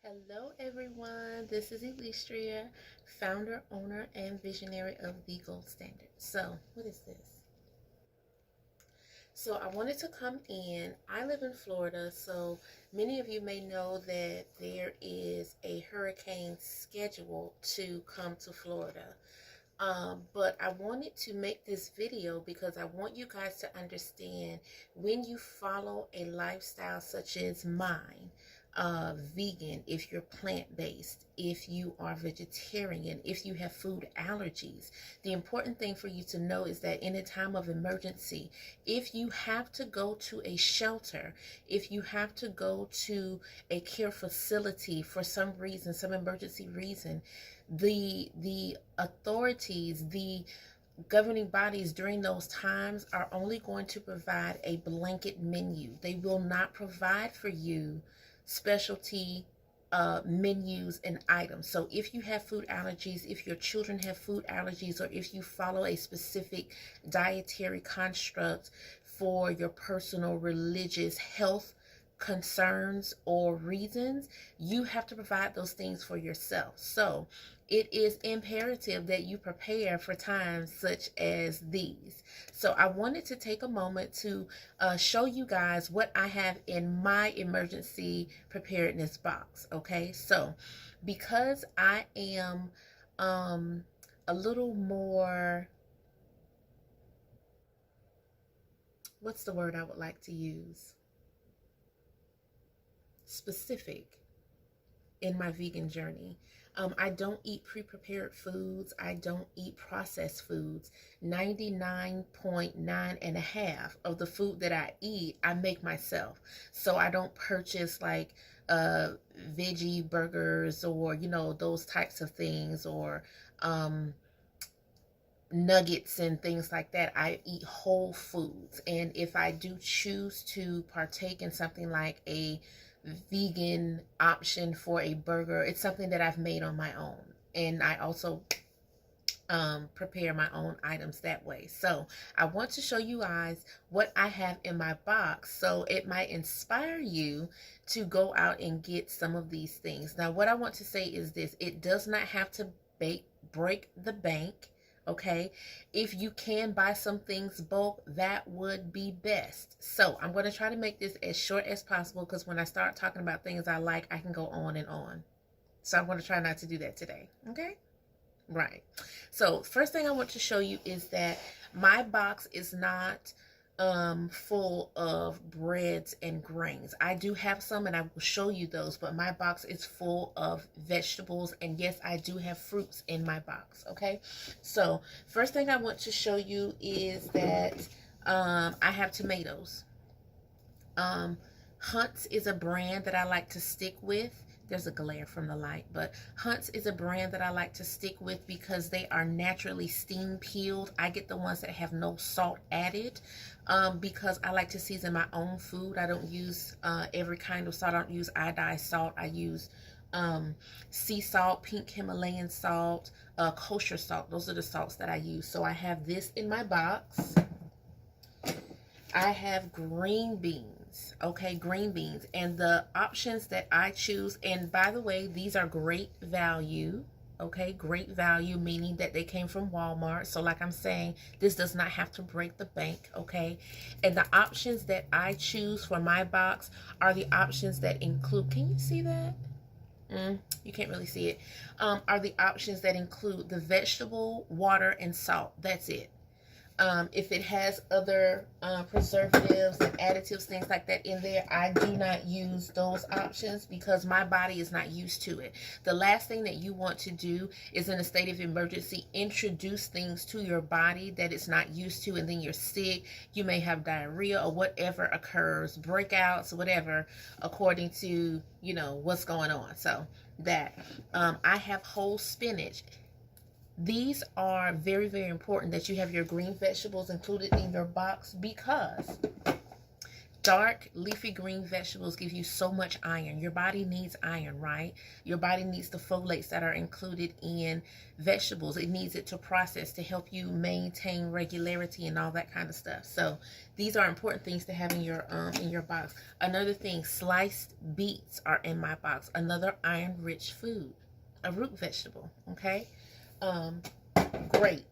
Hello everyone, this is Elistria, founder, owner, and visionary of The Gold Standard. So, what is this? So, I wanted to come in. I live in Florida, so many of you may know that there is a hurricane scheduled to come to Florida. But I wanted to make this video because I want you guys to understand when you follow a lifestyle such as mine, vegan, if you're plant-based, if you are vegetarian, if you have food allergies, the important thing for you to know is that in a time of emergency, if you have to go to a shelter, if you have to go to a care facility for some reason, some emergency reason, the authorities, the governing bodies during those times are only going to provide a blanket menu. They will not provide for you specialty menus and items. So if you have food allergies, if your children have food allergies, or if you follow a specific dietary construct for your personal religious health concerns or reasons, you have to provide those things for yourself. So it is imperative that you prepare for times such as these. So I wanted to take a moment to show you guys what I have in my emergency preparedness box. Okay, so because I am a little more, what's the word I would like to use? Specific in my vegan journey. I don't eat pre-prepared foods. I don't eat processed foods. 99.9 of the food that I eat, I make myself. So I don't purchase like veggie burgers or, those types of things, or nuggets and things like that. I eat whole foods. And if I do choose to partake in something like a vegan option for a burger, it's something that I've made on my own, and I also prepare my own items that way. So I want to show you guys what I have in my box, so it might inspire you to go out and get some of these things. Now, what I want to say is this: it does not have to break the bank. Okay, if you can buy some things bulk, that would be best. So I'm going to try to make this as short as possible, because when I start talking about things I like, I can go on and on. So I'm going to try not to do that today. Okay, right. So first thing I want to show you is that my box is not full of breads and grains. I do have some, and I will show you those, but my box is full of vegetables, and yes, I do have fruits in my box. Okay, so first thing I want to show you is that I have tomatoes. Hunt's is a brand that I like to stick with. There's a glare from the light, but Hunt's is a brand that I like to stick with because they are naturally steam peeled. I get the ones that have no salt added, because I like to season my own food. I don't use every kind of salt. I don't use iodized salt. I use sea salt, pink Himalayan salt, kosher salt. Those are the salts that I use. So I have this in my box. I have green beans. Okay, green beans, and the options that I choose, and by the way, these are great value. Okay, great value, meaning that they came from Walmart. So like I'm saying, this does not have to break the bank. Okay, and the options that I choose for my box are the options that include, can you see that? You can't really see it. Are the options that include the vegetable, water, and salt. That's it. If it has other preservatives and additives, things like that in there, I do not use those options because my body is not used to it. The last thing that you want to do is, in a state of emergency, introduce things to your body that it's not used to, and then you're sick. You may have diarrhea or whatever occurs, breakouts, whatever, according to, what's going on. So that I have whole spinach. These are very, very important that you have your green vegetables included in your box, because Dark leafy green vegetables give you so much iron. Your body needs iron, right? Your body needs the folates that are included in vegetables. It needs it to process to help you maintain regularity and all that kind of stuff. So these are important things to have in your box. Another thing, sliced beets are in my box. Another iron-rich food, a root vegetable. Okay, great.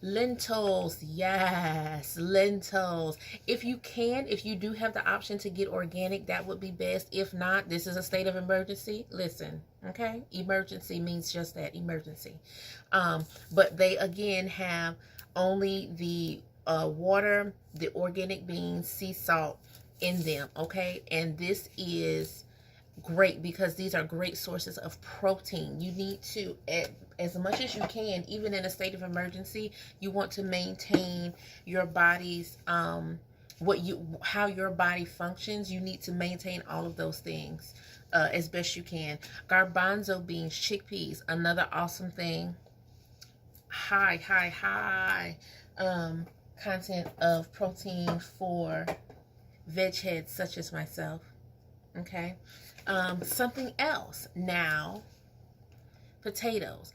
Lentils, yes, lentils. If you do have the option to get organic, that would be best. If not, this is a state of emergency. Listen, okay? Emergency means just that, emergency. But they, again, have only the water, the organic beans, sea salt in them, okay? And this is great because these are great sources of protein. You need to, as much as you can, even in a state of emergency, you want to maintain your body's how your body functions. You need to maintain all of those things as best you can. Garbanzo beans, chickpeas, another awesome thing. High content of protein for veg heads such as myself. Okay. Something else now, potatoes.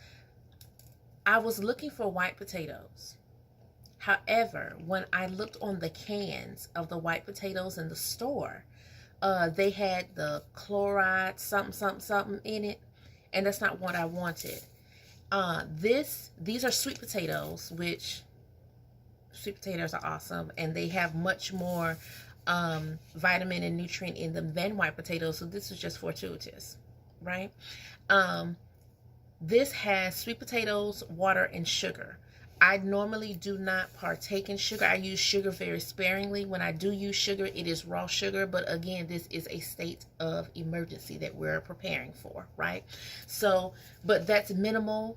I was looking for white potatoes. However, when I looked on the cans of the white potatoes in the store, they had the chloride something in it, and that's not what I wanted. These are sweet potatoes, which sweet potatoes are awesome, and they have much more vitamin and nutrient in them than white potatoes, so this is just fortuitous, right? This has sweet potatoes, water, and sugar. I normally do not partake in sugar. I use sugar very sparingly. When I do use sugar, it is raw sugar, but again, this is a state of emergency that we're preparing for, right? So, but that's minimal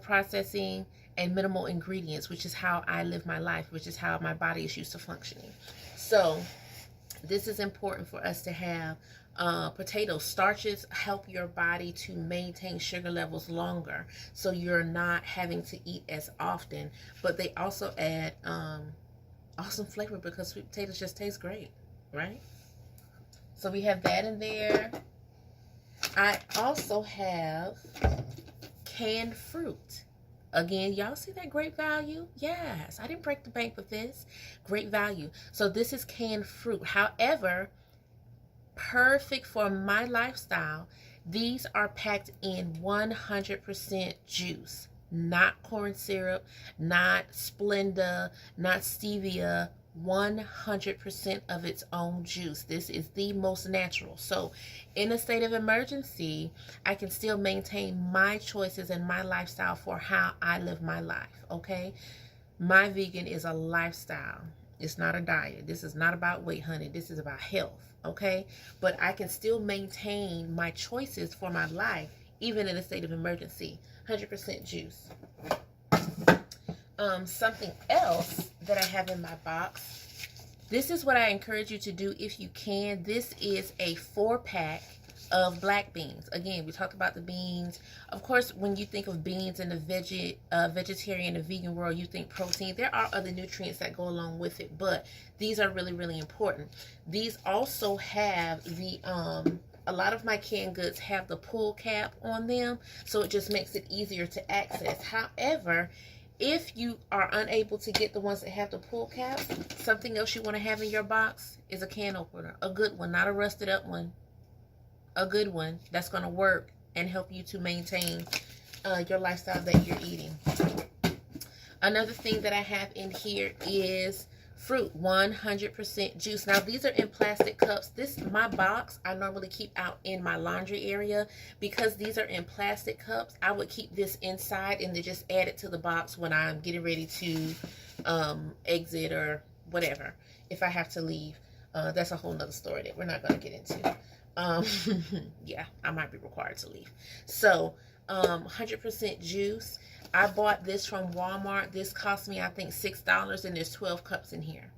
processing and minimal ingredients, which is how I live my life, which is how my body is used to functioning. So this is important for us to have. Potato starches help your body to maintain sugar levels longer, so you're not having to eat as often, but they also add awesome flavor because sweet potatoes just taste great, right? So we have that in there. I also have canned fruit. Again, y'all see that great value? Yes, I didn't break the bank with this. Great value. So this is canned fruit. However, perfect for my lifestyle. These are packed in 100% juice. Not corn syrup, not Splenda, not stevia. 100% of its own juice. This is the most natural. So in a state of emergency, I can still maintain my choices and my lifestyle for how I live my life, okay? My vegan is a lifestyle. It's not a diet. This is not about weight, honey. This is about health, okay? But I can still maintain my choices for my life even in a state of emergency. 100% juice. Something else that I have in my box. This is what I encourage you to do if you can. This is a 4-pack of black beans. Again, we talked about the beans. Of course, when you think of beans in the vegetarian and vegan world, you think protein. There are other nutrients that go along with it, but these are really, really important. These also have the a lot of my canned goods have the pull cap on them, so it just makes it easier to access. However, if you are unable to get the ones that have the pull cap, something else you want to have in your box is a can opener. A good one, not a rusted up one. A good one that's going to work and help you to maintain your lifestyle that you're eating. Another thing that I have in here is fruit, 100% juice. Now these are in plastic cups. My box I normally keep out in my laundry area. Because these are in plastic cups, I would keep this inside and then just add it to the box when I'm getting ready to exit or whatever, if I have to leave. That's a whole nother story that we're not going to get into. Yeah, I might be required to leave. So 100% juice. I bought this from Walmart. This cost me, I think, $6, and there's 12 cups in here.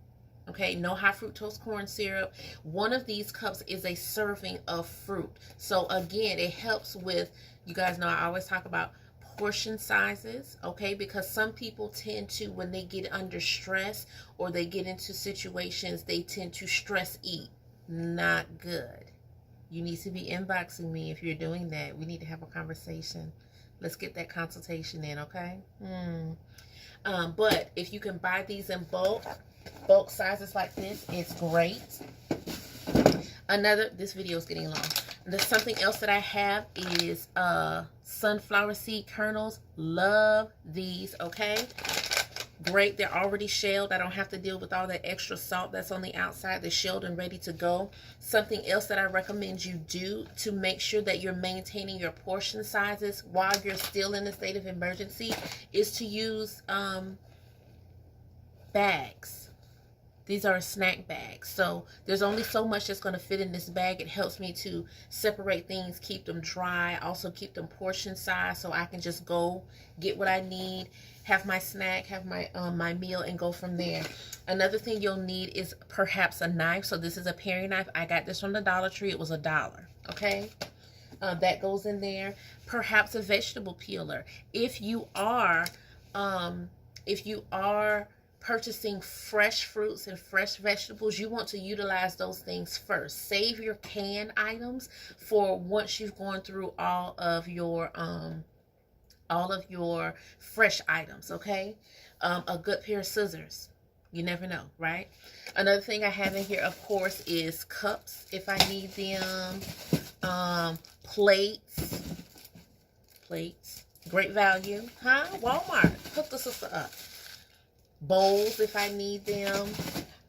Okay, no high fructose corn syrup. One of these cups is a serving of fruit. So again, it helps with, you guys know I always talk about portion sizes, okay? Because some people tend to, when they get under stress or they get into situations, they tend to stress eat. Not good. You need to be inboxing me if you're doing that. We need to have a conversation. Let's get that consultation in, okay? But if you can buy these in bulk sizes like this, it's great. This video is getting long. There's something else that I have is sunflower seed kernels. Love these, okay? Great. They're already shelled. I don't have to deal with all that extra salt that's on the outside. They're shelled and ready to go. Something else that I recommend you do to make sure that you're maintaining your portion sizes while you're still in a state of emergency is to use bags. These are snack bags. So there's only so much that's going to fit in this bag. It helps me to separate things, keep them dry, also keep them portion size so I can just go get what I need, have my snack, have my my meal, and go from there. Another thing you'll need is perhaps a knife. So this is a paring knife. I got this from the Dollar Tree. It was $1. Okay. That goes in there. Perhaps a vegetable peeler. If you are purchasing fresh fruits and fresh vegetables, you want to utilize those things first. Save your canned items for once you've gone through all of your fresh items, okay? A good pair of scissors. You never know, right? Another thing I have in here, of course, is cups if I need them. Plates. Great value. Huh? Walmart. Hook the sister up. Bowls if I need them.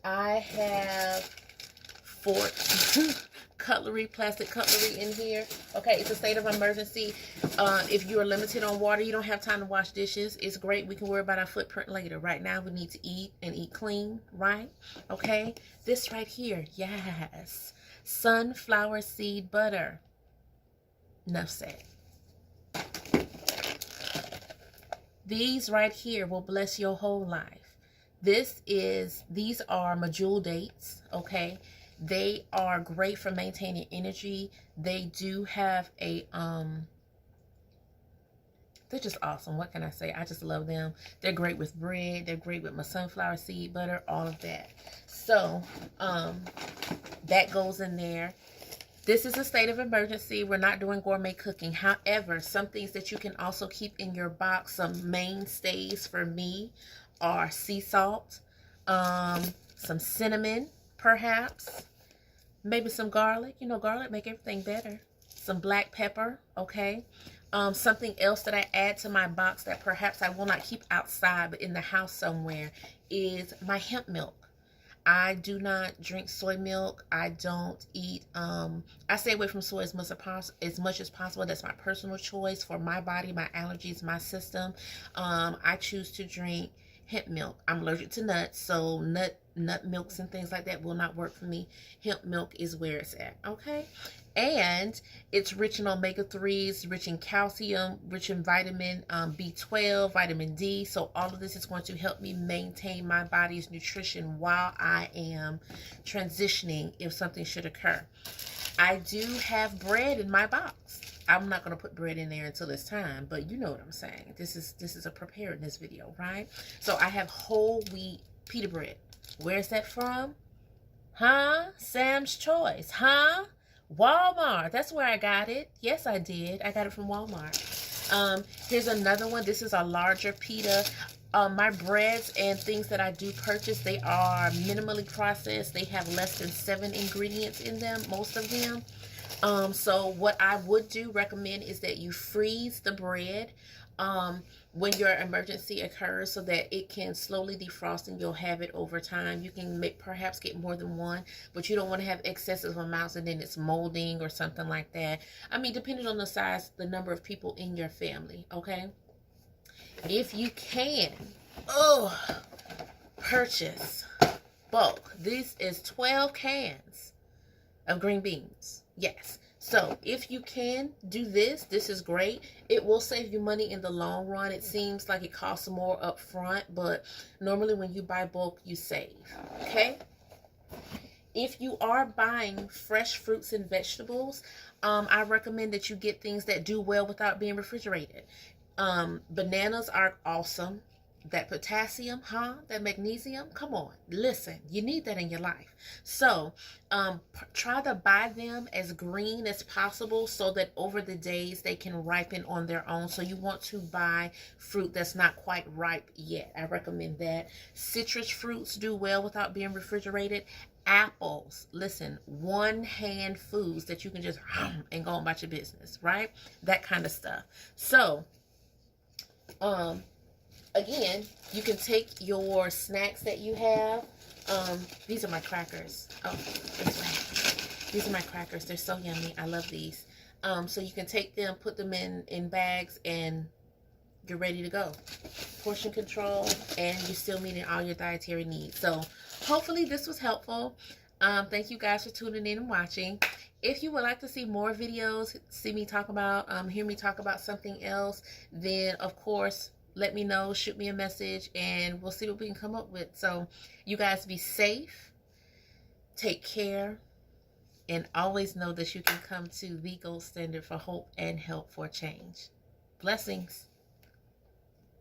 I have forks, cutlery, plastic cutlery in here. Okay, it's a state of emergency. If you are limited on water, you don't have time to wash dishes, it's great. We can worry about our footprint later. Right now, we need to eat and eat clean, right? Okay, this right here, yes. Sunflower seed butter. Enough said. These right here will bless your whole life. These are medjool dates, okay? They are great for maintaining energy. They do have a, they're just awesome. What can I say? I just love them. They're great with bread. They're great with my sunflower seed butter, all of that. So, that goes in there. This is a state of emergency. We're not doing gourmet cooking. However, some things that you can also keep in your box, some mainstays for me, are sea salt, some cinnamon, perhaps, maybe some garlic. You know, garlic make everything better. Some black pepper, okay. Something else that I add to my box that perhaps I will not keep outside but in the house somewhere is my hemp milk. I do not drink soy milk. I don't eat, I stay away from soy as much as possible. That's my personal choice for my body, my allergies, my system. I choose to drink hemp milk. I'm allergic to nuts, so nut milks and things like that will not work for me. Hemp milk is where it's at, okay? And it's rich in omega-3s, rich in calcium, rich in vitamin B12, vitamin D. So all of this is going to help me maintain my body's nutrition while I am transitioning if something should occur. I do have bread in my box. I'm not going to put bread in there until it's time, but you know what I'm saying. This is a preparedness video, right? So I have whole wheat pita bread. Where's that from? Huh? Sam's Choice. Huh? Walmart. That's where I got it. Yes, I did. I got it from Walmart. Here's another one. This is a larger pita. My breads and things that I do purchase, they are minimally processed. They have less than 7 ingredients in them, most of them. So what I would recommend is that you freeze the bread when your emergency occurs so that it can slowly defrost and you'll have it over time. You can perhaps get more than one, but you don't want to have excessive amounts and then it's molding or something like that. I mean, depending on the size, the number of people in your family, okay? If you can, purchase bulk. This is 12 cans of green beans. Yes. So if you can do this, this is great. It will save you money in the long run. It seems like it costs more up front, but normally when you buy bulk, you save. Okay? If you are buying fresh fruits and vegetables, I recommend that you get things that do well without being refrigerated. Bananas are awesome. That potassium, that magnesium, come on, listen, you need that in your life. So try to buy them as green as possible so that over the days they can ripen on their own. So you want to buy fruit that's not quite ripe yet. I recommend that. Citrus fruits do well without being refrigerated. Apples, listen, one hand foods that you can just and go about your business, right? That kind of stuff. So again, you can take your snacks that you have. These are my crackers. Oh, this way. These are my crackers. They're so yummy. I love these. So you can take them, put them in bags, and you're ready to go. Portion control, and you're still meeting all your dietary needs. So hopefully this was helpful. Thank you guys for tuning in and watching. If you would like to see more videos, see me talk about, hear me talk about something else, then of course, let me know, shoot me a message, and we'll see what we can come up with. So you guys be safe, take care, and always know that you can come to the gold standard for hope and help for change. Blessings.